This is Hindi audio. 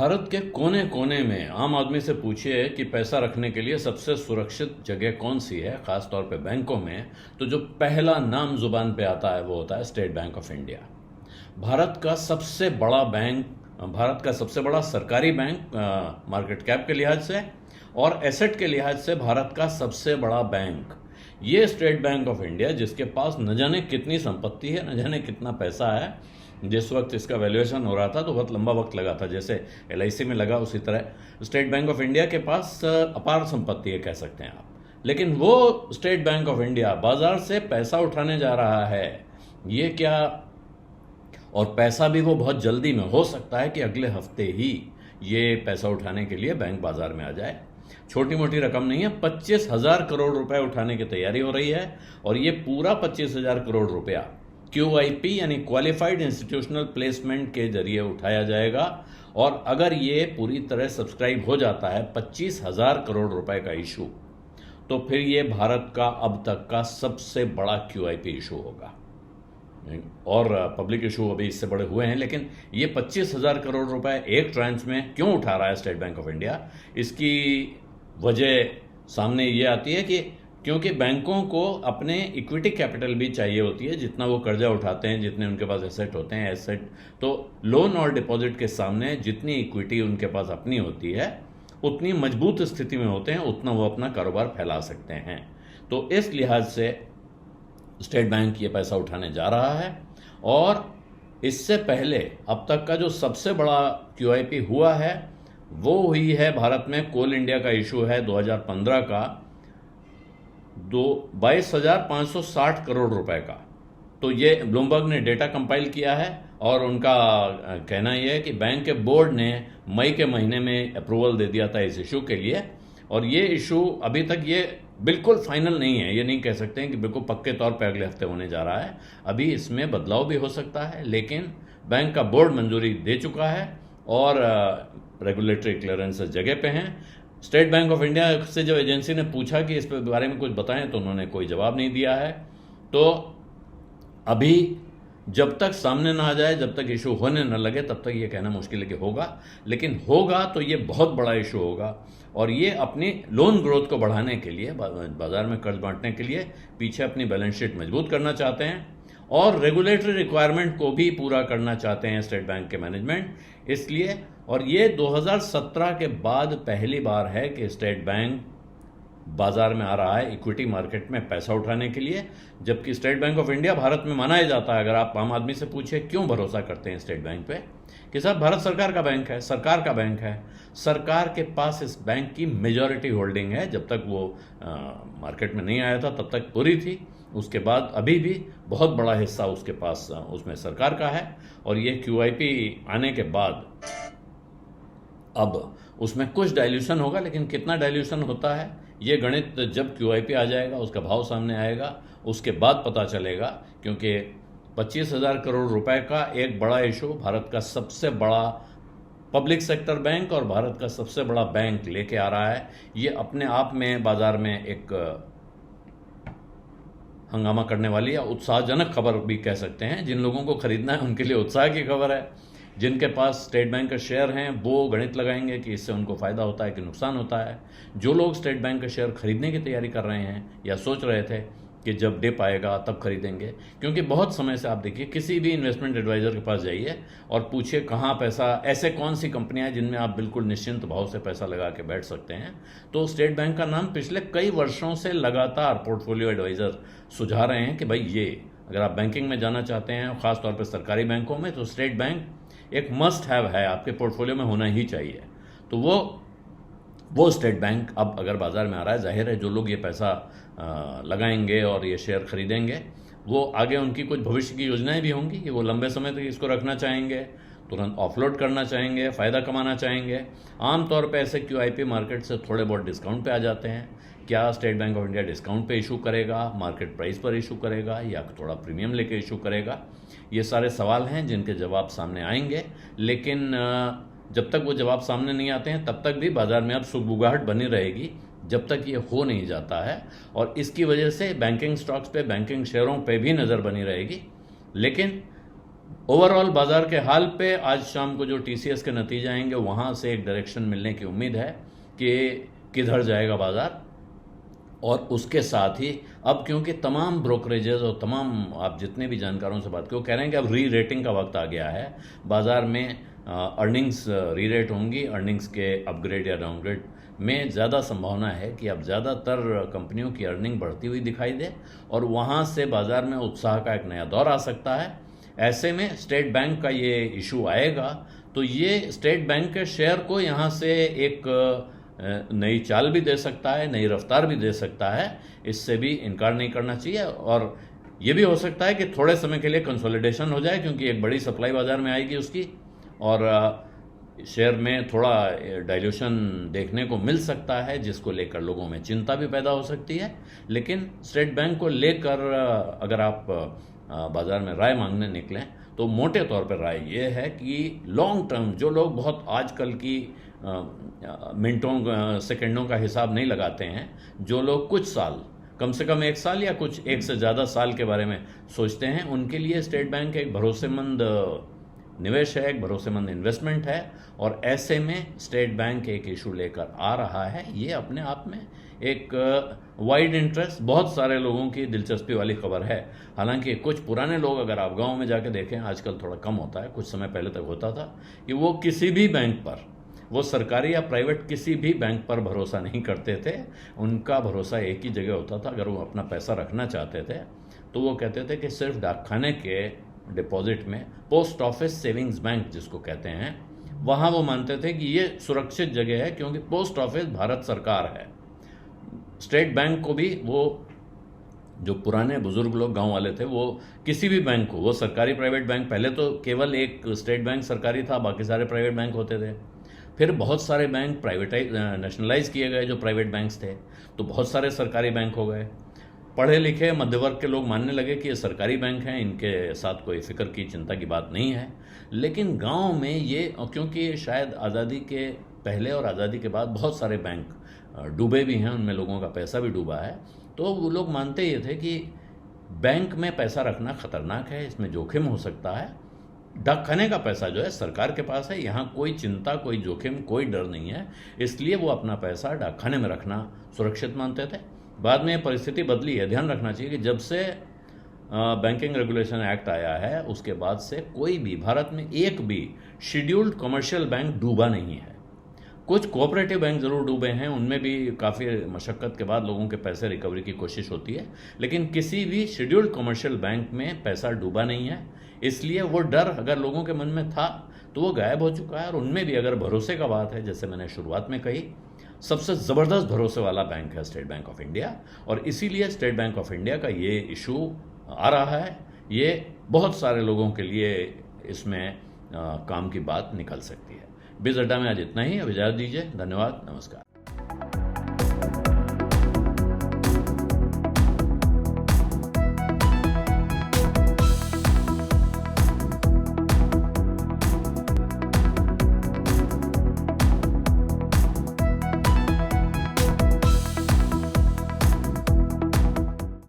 भारत के कोने कोने में आम आदमी से पूछिए कि पैसा रखने के लिए सबसे सुरक्षित जगह कौन सी है, खास तौर पे बैंकों में, तो जो पहला नाम जुबान पे आता है वो होता है state bank of India. Bharat का सबसे बड़ा बैंक, भारत का सबसे बड़ा सरकारी बैंक मार्केट कैप के लिहाज से और एसेट के लिहाज से भारत का सबसे बड़ा बैंक ये स्टेट बैंक ऑफ इंडिया, जिसके पास न जाने कितनी संपत्ति है, न जाने कितना पैसा है। जिस वक्त इसका वैल्यूएशन हो रहा था तो बहुत लंबा वक्त लगा था, जैसे LIC में लगा, उसी तरह स्टेट बैंक ऑफ इंडिया के पास अपार संपत्ति है, कह सकते हैं आप। लेकिन वो स्टेट बैंक ऑफ इंडिया बाजार से पैसा उठाने जा रहा है। ये क्या, और पैसा भी वो बहुत जल्दी में, हो सकता है कि अगले हफ्ते ही ये पैसा उठाने के लिए बैंक बाजार में आ जाए। छोटी मोटी रकम नहीं है, 25,000 करोड़ रुपए उठाने की तैयारी हो रही है और ये पूरा 25,000 करोड़ रुपया QIP यानी क्वालिफाइड इंस्टीट्यूशनल प्लेसमेंट के जरिए उठाया जाएगा। और अगर ये पूरी तरह सब्सक्राइब हो जाता है 25,000 करोड़ रुपए का इशू, तो फिर ये भारत का अब तक का सबसे बड़ा QIP इशू होगा। और पब्लिक इशू अभी इससे बड़े हुए हैं, लेकिन ये 25,000 करोड़ रुपए एक ट्रांच में क्यों उठा रहा है स्टेट बैंक ऑफ इंडिया, इसकी वजह सामने ये आती है कि क्योंकि बैंकों को अपने इक्विटी कैपिटल भी चाहिए होती है। जितना वो कर्जा उठाते हैं, जितने उनके पास एसेट होते हैं, एसेट तो लोन और डिपॉजिट के सामने जितनी इक्विटी उनके पास अपनी होती है, उतनी मजबूत स्थिति में होते हैं, उतना वो अपना कारोबार फैला सकते हैं। तो इस लिहाज से स्टेट बैंक ये पैसा उठाने जा रहा है। और इससे पहले अब तक का जो सबसे बड़ा QIP हुआ है वो हुई है भारत में, कोल इंडिया का इशू है 2015 का, 22,560 करोड़ रुपए का। तो ये ब्लूमबर्ग ने डेटा कंपाइल किया है और उनका कहना यह है कि बैंक के बोर्ड ने मई के महीने में अप्रूवल दे दिया था इस इशू के लिए। और ये इशू अभी तक ये बिल्कुल फाइनल नहीं है, ये नहीं कह सकते हैं कि बिल्कुल पक्के तौर पे अगले हफ्ते होने जा रहा है। अभी इसमें बदलाव भी हो सकता है, लेकिन बैंक का बोर्ड मंजूरी दे चुका है और रेगुलेटरी क्लियरेंसेस जगह पे हैं। स्टेट बैंक ऑफ इंडिया से जब एजेंसी ने पूछा कि इस बारे में कुछ बताएं तो उन्होंने कोई जवाब नहीं दिया है। तो अभी जब तक सामने ना आ जाए, जब तक इशू होने न लगे, तब तक ये कहना मुश्किल है कि होगा। लेकिन होगा तो ये बहुत बड़ा इशू होगा और ये अपनी लोन ग्रोथ को बढ़ाने के लिए, बाजार में कर्ज बांटने के लिए, पीछे अपनी बैलेंस शीट मजबूत करना चाहते हैं और रेगुलेटरी रिक्वायरमेंट को भी पूरा करना चाहते हैं स्टेट बैंक के मैनेजमेंट। इसलिए, और ये 2017 के बाद पहली बार है कि स्टेट बैंक बाजार में आ रहा है इक्विटी मार्केट में पैसा उठाने के लिए। जबकि state bank of India Bharat में माना ही जाता है, अगर आप आम आदमी से पूछे क्यों भरोसा करते हैं स्टेट बैंक पे, कि साहब भारत सरकार का बैंक है, सरकार का बैंक है, सरकार के पास इस बैंक की मेजॉरिटी होल्डिंग है। जब तक वो मार्केट में नहीं आया था तब तक पूरी थी, उसके बाद अभी भी बहुत बड़ा हिस्सा उसके पास उसमें सरकार का है। और ये QIP आने के बाद अब उसमें कुछ डाइल्यूशन होगा, लेकिन कितना डाइल्यूशन होता है ये गणित जब QIP आ जाएगा, उसका भाव सामने आएगा, उसके बाद पता चलेगा। क्योंकि 25,000 करोड़ रुपए का एक बड़ा इशू भारत का सबसे बड़ा पब्लिक सेक्टर बैंक और भारत का सबसे बड़ा बैंक लेके आ रहा है। ये अपने आप में बाजार में एक हंगामा करने वाली या उत्साहजनक खबर भी कह सकते हैं। जिन लोगों को खरीदना है उनके लिए उत्साह की खबर है। जिनके पास स्टेट बैंक के शेयर हैं वो गणित लगाएंगे कि इससे उनको फ़ायदा होता है कि नुकसान होता है। जो लोग स्टेट बैंक के शेयर खरीदने की तैयारी कर रहे हैं या सोच रहे थे कि जब डिप आएगा तब खरीदेंगे, क्योंकि बहुत समय से आप देखिए, किसी भी इन्वेस्टमेंट एडवाइज़र के पास जाइए और पूछिए कहाँ पैसा, ऐसे कौन सी कंपनियां हैं जिनमें आप बिल्कुल निश्चिंत भाव से पैसा लगा के बैठ सकते हैं, तो स्टेट बैंक का नाम पिछले कई वर्षों से लगातार पोर्टफोलियो एडवाइज़र सुझा रहे हैं कि भाई ये, अगर आप बैंकिंग में जाना चाहते हैं, ख़ासतौर पर सरकारी बैंकों में, तो स्टेट बैंक एक मस्ट हैव है, आपके पोर्टफोलियो में होना ही चाहिए। तो वो स्टेट बैंक अब अगर बाजार में आ रहा है, जाहिर है जो लोग ये पैसा लगाएंगे और ये शेयर खरीदेंगे, वो आगे उनकी कुछ भविष्य की योजनाएं भी होंगी कि वो लंबे समय तक इसको रखना चाहेंगे, तुरंत ऑफलोड करना चाहेंगे, फ़ायदा कमाना चाहेंगे। आमतौर पे ऐसे QIP मार्केट से थोड़े बहुत डिस्काउंट पे आ जाते हैं। क्या state bank of India discount पे इशू करेगा, मार्केट प्राइस पर इशू करेगा या थोड़ा प्रीमियम लेके इशू करेगा? ये सारे सवाल हैं जिनके जवाब सामने आएंगे। लेकिन जब तक वो जवाब सामने नहीं आते हैं तब तक भी बाजार में अब सुगबुगाहट बनी रहेगी, जब तक ये हो नहीं जाता है। और इसकी वजह से बैंकिंग स्टॉक्स पे, बैंकिंग शेयरों पे भी नज़र बनी रहेगी। लेकिन ओवरऑल बाजार के हाल पे आज शाम को जो टीसीएस के नतीजे आएंगे वहां से एक डायरेक्शन मिलने की उम्मीद है कि किधर जाएगा बाजार। और उसके साथ ही अब क्योंकि तमाम ब्रोकरेजेस और तमाम आप जितने भी जानकारों से बात करो कह रहे हैं कि अब री रेटिंग का वक्त आ गया है, बाजार में अर्निंग्स री रेट होंगी, अर्निंग्स के अपग्रेड या डाउनग्रेड में ज़्यादा संभावना है कि अब ज़्यादातर कंपनियों की अर्निंग बढ़ती हुई दिखाई दे और वहाँ से बाजार में उत्साह का एक नया दौर आ सकता है। ऐसे में स्टेट बैंक का ये इशू आएगा तो ये स्टेट बैंक के शेयर को यहाँ से एक नई चाल भी दे सकता है, नई रफ्तार भी दे सकता है, इससे भी इनकार नहीं करना चाहिए। और ये भी हो सकता है कि थोड़े समय के लिए कंसोलिडेशन हो जाए क्योंकि एक बड़ी सप्लाई बाजार में आएगी उसकी और शेयर में थोड़ा डाइल्यूशन देखने को मिल सकता है जिसको लेकर लोगों में चिंता भी पैदा हो सकती है। लेकिन स्टेट बैंक को लेकर अगर आप बाजार में राय मांगने निकलें तो मोटे तौर पर राय ये है कि लॉन्ग टर्म जो लोग बहुत आजकल की मिनटों सेकंडों का हिसाब नहीं लगाते हैं, जो लोग कुछ साल कम से कम 1 साल या कुछ एक से ज़्यादा साल के बारे में सोचते हैं, उनके लिए स्टेट बैंक एक भरोसेमंद निवेश है, एक भरोसेमंद इन्वेस्टमेंट है। और ऐसे में स्टेट बैंक एक इशू लेकर आ रहा है, ये अपने आप में एक वाइड इंटरेस्ट बहुत सारे लोगों की दिलचस्पी वाली खबर है। हालांकि कुछ पुराने लोग अगर आप गाँव में जाके देखें, आजकल थोड़ा कम होता है, कुछ समय पहले तक होता था कि वो किसी भी बैंक पर, वो सरकारी या प्राइवेट किसी भी बैंक पर भरोसा नहीं करते थे। उनका भरोसा एक ही जगह होता था, अगर वो अपना पैसा रखना चाहते थे तो वो कहते थे कि सिर्फ डाकखाने के डिपॉजिट में, पोस्ट ऑफिस सेविंग्स बैंक जिसको कहते हैं, वहाँ वो मानते थे कि ये सुरक्षित जगह है क्योंकि पोस्ट ऑफिस भारत सरकार है। स्टेट बैंक को भी वो जो पुराने बुजुर्ग लोग गांव वाले थे वो किसी भी बैंक को, वो सरकारी प्राइवेट बैंक, पहले तो केवल एक स्टेट बैंक सरकारी था, बाकी सारे प्राइवेट बैंक होते थे। फिर बहुत सारे बैंक प्राइवेटाइज नेशनलाइज किए गए जो प्राइवेट बैंक्स थे, तो बहुत सारे सरकारी बैंक हो गए। पढ़े लिखे मध्य वर्ग के लोग मानने लगे कि ये सरकारी बैंक हैं, इनके साथ कोई फिक्र की चिंता की बात नहीं है। लेकिन गांव में ये, क्योंकि शायद आज़ादी के पहले और आज़ादी के बाद बहुत सारे बैंक डूबे भी हैं, उनमें लोगों का पैसा भी डूबा है, तो वो लोग मानते ये थे कि बैंक में पैसा रखना खतरनाक है, इसमें जोखिम हो सकता है। डाकखाने का पैसा जो है सरकार के पास है, यहाँ कोई चिंता, कोई जोखिम, कोई डर नहीं है, इसलिए वो अपना पैसा डाकखाने में रखना सुरक्षित मानते थे। बाद में परिस्थिति बदली है, ध्यान रखना चाहिए कि जब से बैंकिंग रेगुलेशन एक्ट आया है उसके बाद से कोई भी भारत में एक भी शेड्यूल्ड कमर्शियल बैंक डूबा नहीं है। कुछ कोऑपरेटिव बैंक ज़रूर डूबे हैं, उनमें भी काफ़ी मशक्क़त के बाद लोगों के पैसे रिकवरी की कोशिश होती है, लेकिन किसी भी शेड्यूल्ड कमर्शियल बैंक में पैसा डूबा नहीं है। इसलिए वो डर अगर लोगों के मन में था तो वो गायब हो चुका है। और उनमें भी अगर भरोसे का बात है, जैसे मैंने शुरुआत में कही, सबसे ज़बरदस्त भरोसे वाला बैंक है स्टेट बैंक ऑफ इंडिया, और इसीलिए स्टेट बैंक ऑफ इंडिया का ये इशू आ रहा है। ये बहुत सारे लोगों के लिए इसमें काम की बात निकल सकती है। बिज़ अड्डा में आज इतना ही, अब इजाज़त दीजिए, धन्यवाद, नमस्कार।